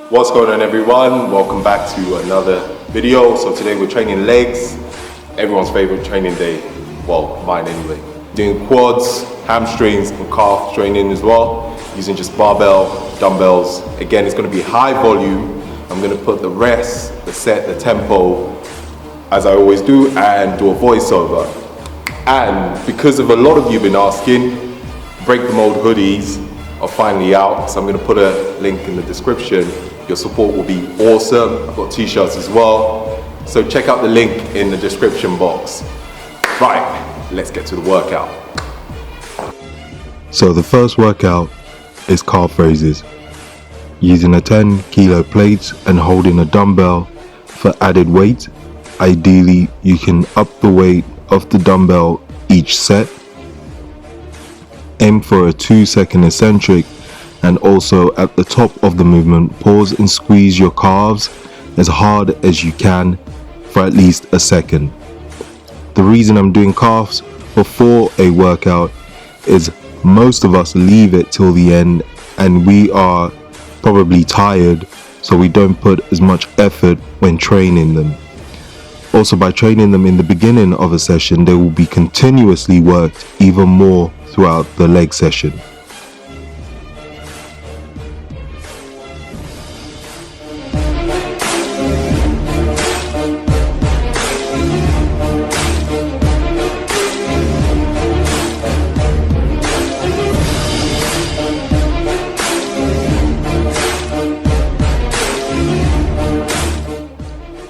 What's going on, everyone? Welcome back to another video. So today we're training legs, everyone's favorite training day. Well, mine anyway. Doing quads, hamstrings and calf training as well, using just barbell, dumbbells. Again, it's going to be high volume. I'm going to put the rest, the set, the tempo, as I always do, and do a voiceover. And because of a lot of you have been asking, break the mold hoodies are finally out, so I'm going to put a link in the description. Your support will be awesome. I've got t-shirts as well, so check out the link in the description box. Right, let's get to the workout. So the first workout is calf raises, using a 10 kilo plate and holding a dumbbell for added weight. Ideally, you can up the weight of the dumbbell each set. Aim for a 2-second eccentric, and also at the top of the movement, pause and squeeze your calves as hard as you can for at least a second. The reason I'm doing calves before a workout is most of us leave it till the end and we are probably tired, so we don't put as much effort when training them. Also, by training them in the beginning of a session, they will be continuously worked even more throughout the leg session.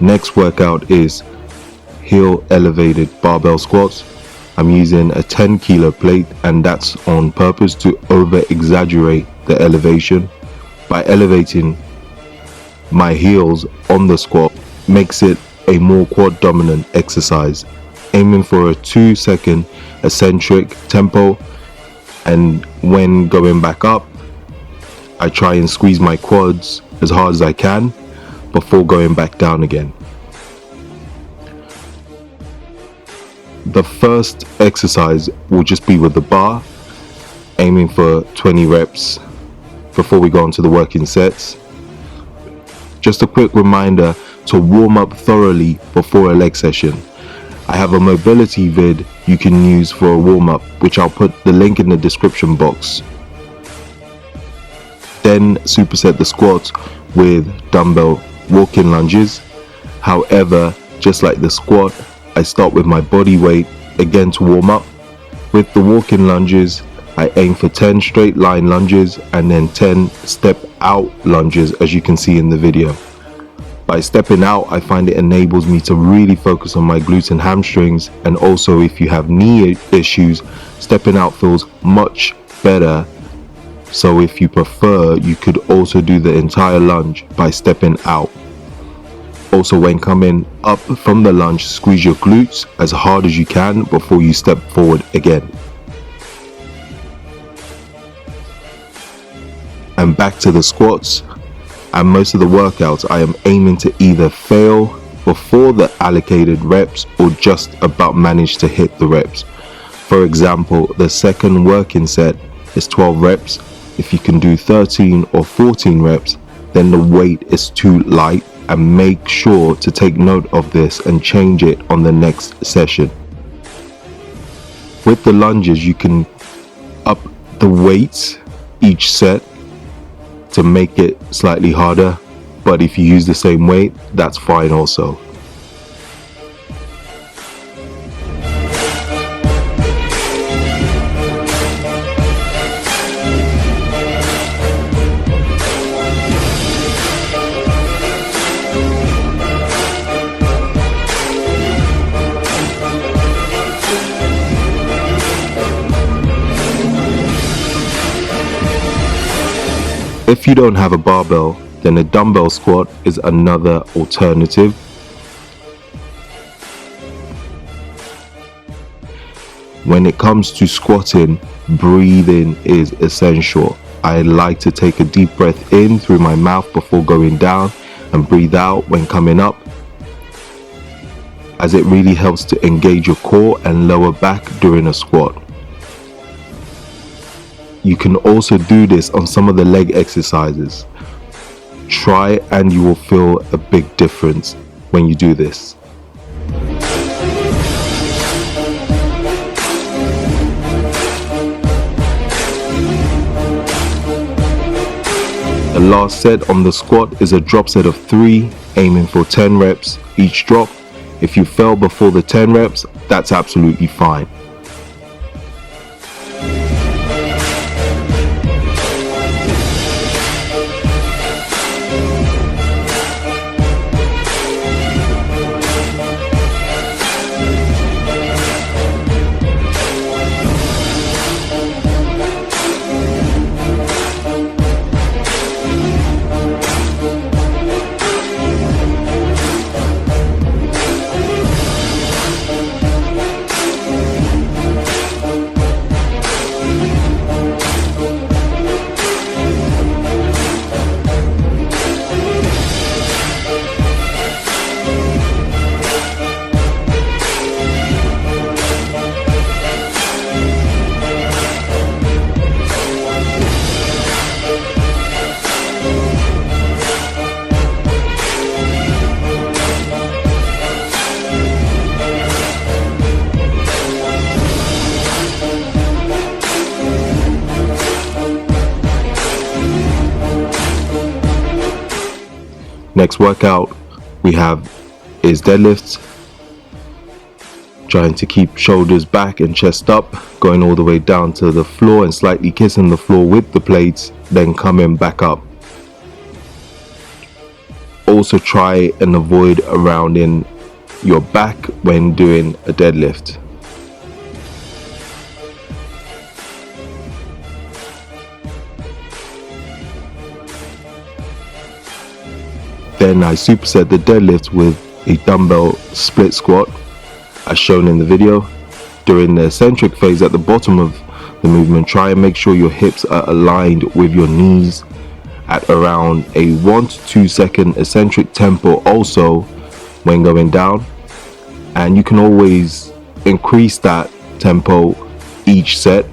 Next workout is heel elevated barbell squats. I'm using a 10 kilo plate, and that's on purpose to over exaggerate the elevation. By elevating my heels on the squat makes it a more quad dominant exercise. Aiming for a 2-second eccentric tempo, and when going back up I try and squeeze my quads as hard as I can before going back down again. The first exercise will just be with the bar, aiming for 20 reps before we go on to the working sets. Just a quick reminder to warm up thoroughly before a leg session. I have a mobility vid you can use for a warm up, which I'll put the link in the description box. Then superset the squats with dumbbell walking lunges. However, just like the squat, I start with my body weight again to warm up. With the walking lunges, I aim for 10 straight line lunges and then 10 step out lunges, as you can see in the video. By stepping out, I find it enables me to really focus on my glutes and hamstrings, and also if you have knee issues, stepping out feels much better. So if you prefer, you could also do the entire lunge by stepping out. Also, when coming up from the lunge, squeeze your glutes as hard as you can before you step forward again. And back to the squats. And most of the workouts I am aiming to either fail before the allocated reps or just about manage to hit the reps. For example, the second working set is 12 reps. If you can do 13 or 14 reps, then the weight is too light, and make sure to take note of this and change it on the next session. With the lunges, you can up the weights each set to make it slightly harder, but if you use the same weight, that's fine also. If you don't have a barbell, then a dumbbell squat is another alternative. When it comes to squatting, breathing is essential. I like to take a deep breath in through my mouth before going down and breathe out when coming up, as it really helps to engage your core and lower back during a squat. You can also do this on some of the leg exercises. Try and you will feel a big difference when you do this. The last set on the squat is a drop set of 3, aiming for 10 reps each drop. If you fail before the 10 reps, that's absolutely fine. Next workout we have is deadlifts. Trying to keep shoulders back and chest up, going all the way down to the floor and slightly kissing the floor with the plates, then coming back up. Also try and avoid rounding your back when doing a deadlift. Then I superset the deadlift with a dumbbell split squat as shown in the video. During the eccentric phase at the bottom of the movement, try and make sure your hips are aligned with your knees at around a 1 to 2 second eccentric tempo also when going down, and you can always increase that tempo each set.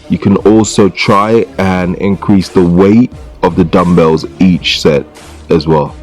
You can also try and increase the weight of the dumbbells each set as well.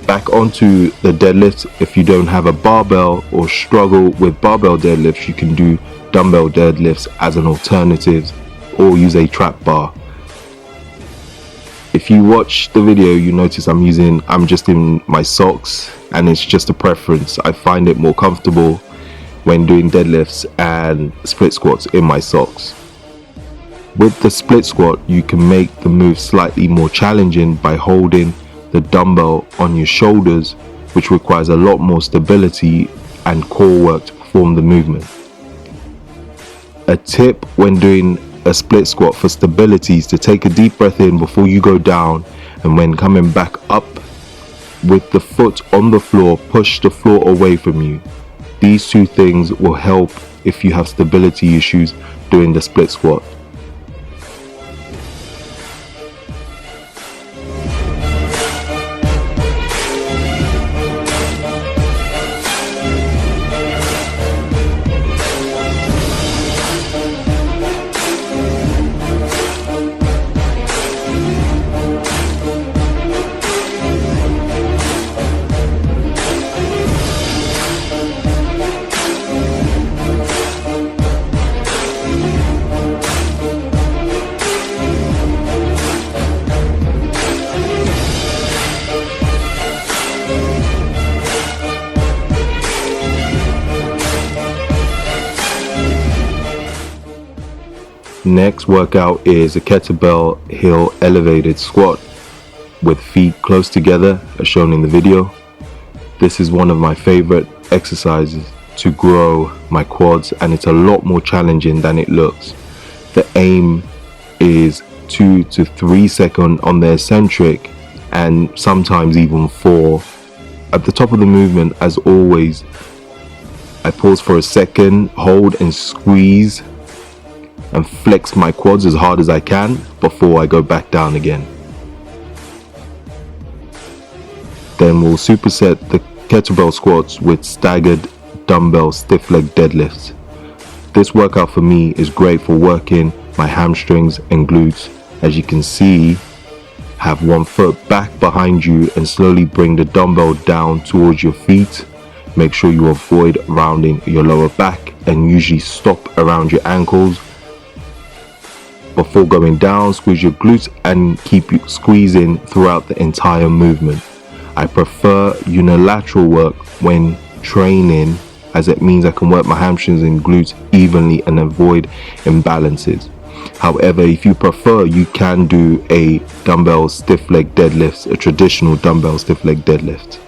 Back onto the deadlifts. If you don't have a barbell or struggle with barbell deadlifts, you can do dumbbell deadlifts as an alternative or use a trap bar. If you watch the video, you notice I'm just in my socks, and it's just a preference. I find it more comfortable when doing deadlifts and split squats in my socks. With the split squat, you can make the move slightly more challenging by holding the dumbbell on your shoulders, which requires a lot more stability and core work to perform the movement. A tip when doing a split squat for stability is to take a deep breath in before you go down, and when coming back up with the foot on the floor, push the floor away from you. These two things will help if you have stability issues doing the split squat. Next workout is a kettlebell heel elevated squat with feet close together as shown in the video. This is one of my favorite exercises to grow my quads, and it's a lot more challenging than it looks. The aim is 2 to 3 seconds on the eccentric, and sometimes even 4. At the top of the movement, as always, I pause for a second, hold and squeeze and flex my quads as hard as I can before I go back down again. Then we'll superset the kettlebell squats with staggered dumbbell stiff leg deadlifts. This workout for me is great for working my hamstrings and glutes. As you can see, have one foot back behind you and slowly bring the dumbbell down towards your feet. Make sure you avoid rounding your lower back and usually stop around your ankles. Before going down, squeeze your glutes and keep squeezing throughout the entire movement. I prefer unilateral work when training, as it means I can work my hamstrings and glutes evenly and avoid imbalances. However, if you prefer, you can do a dumbbell stiff leg deadlift, a traditional dumbbell stiff leg deadlift.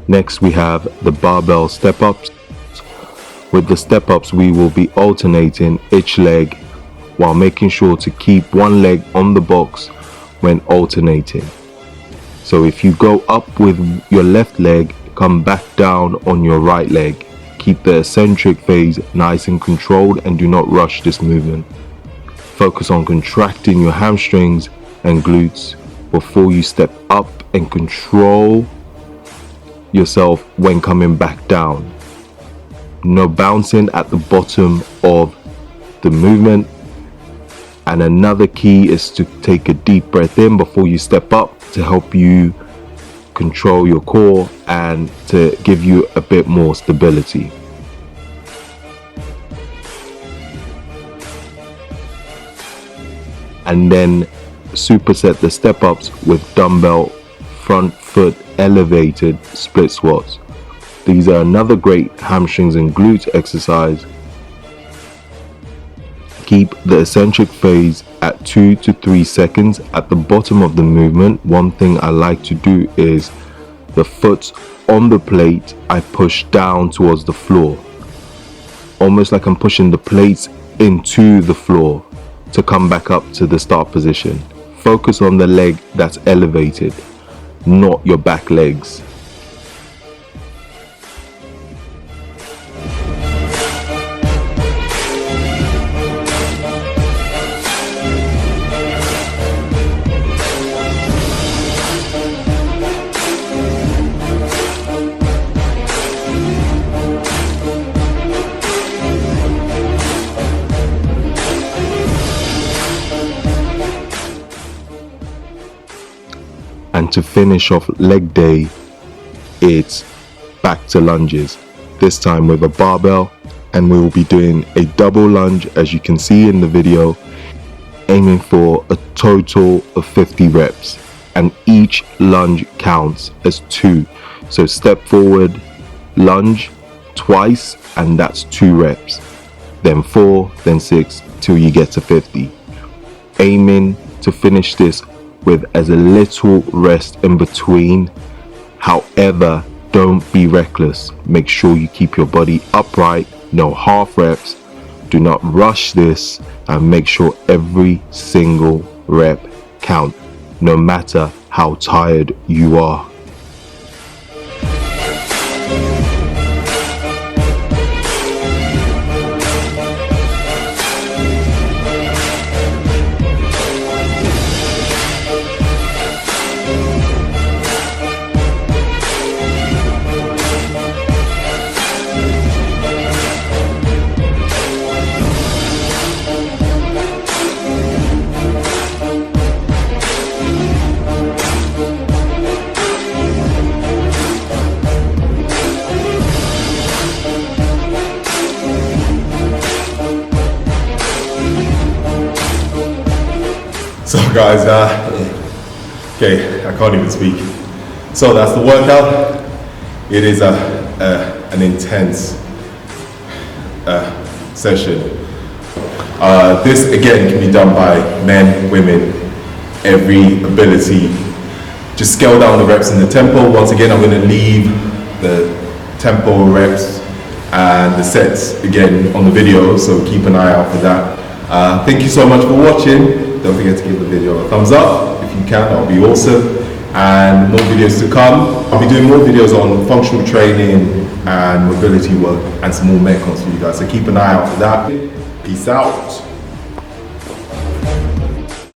Next we have the barbell step-ups. With the step-ups we will be alternating each leg while making sure to keep one leg on the box when alternating. So if you go up with your left leg, come back down on your right leg. Keep the eccentric phase nice and controlled and do not rush this movement. Focus on contracting your hamstrings and glutes before you step up and control yourself when coming back down. No bouncing at the bottom of the movement. And another key is to take a deep breath in before you step up to help you control your core and to give you a bit more stability. And then superset the step ups with dumbbell front foot elevated split squats. These are another great hamstrings and glutes exercise. Keep the eccentric phase at 2 to 3 seconds at the bottom of the movement. One thing I like to do is the foot on the plate, I push down towards the floor, almost like I'm pushing the plates into the floor to come back up to the start position. Focus on the leg that's elevated, not your back legs. And to finish off leg day, it's back to lunges, this time with a barbell, and we will be doing a double lunge as you can see in the video, aiming for a total of 50 reps, and each lunge counts as 2. So step forward, lunge twice, and that's 2 reps, then 4, then 6 till you get to 50. Aiming to finish this with as a little rest in between. However, don't be reckless. Make sure you keep your body upright, no half reps. Do not rush this, and make sure every single rep counts, no matter how tired you are. So guys, okay, I can't even speak. So that's the workout. It is an intense session. This again can be done by men, women, every ability. Just scale down the reps and the tempo. Once again, I'm going to leave the tempo reps and the sets again on the video, so keep an eye out for that. Thank you so much for watching. Don't forget to give the video a thumbs up if you can, that would be awesome. And more videos to come. I'll be doing more videos on functional training and mobility work and some more metcons for you guys, so keep an eye out for that. Peace out.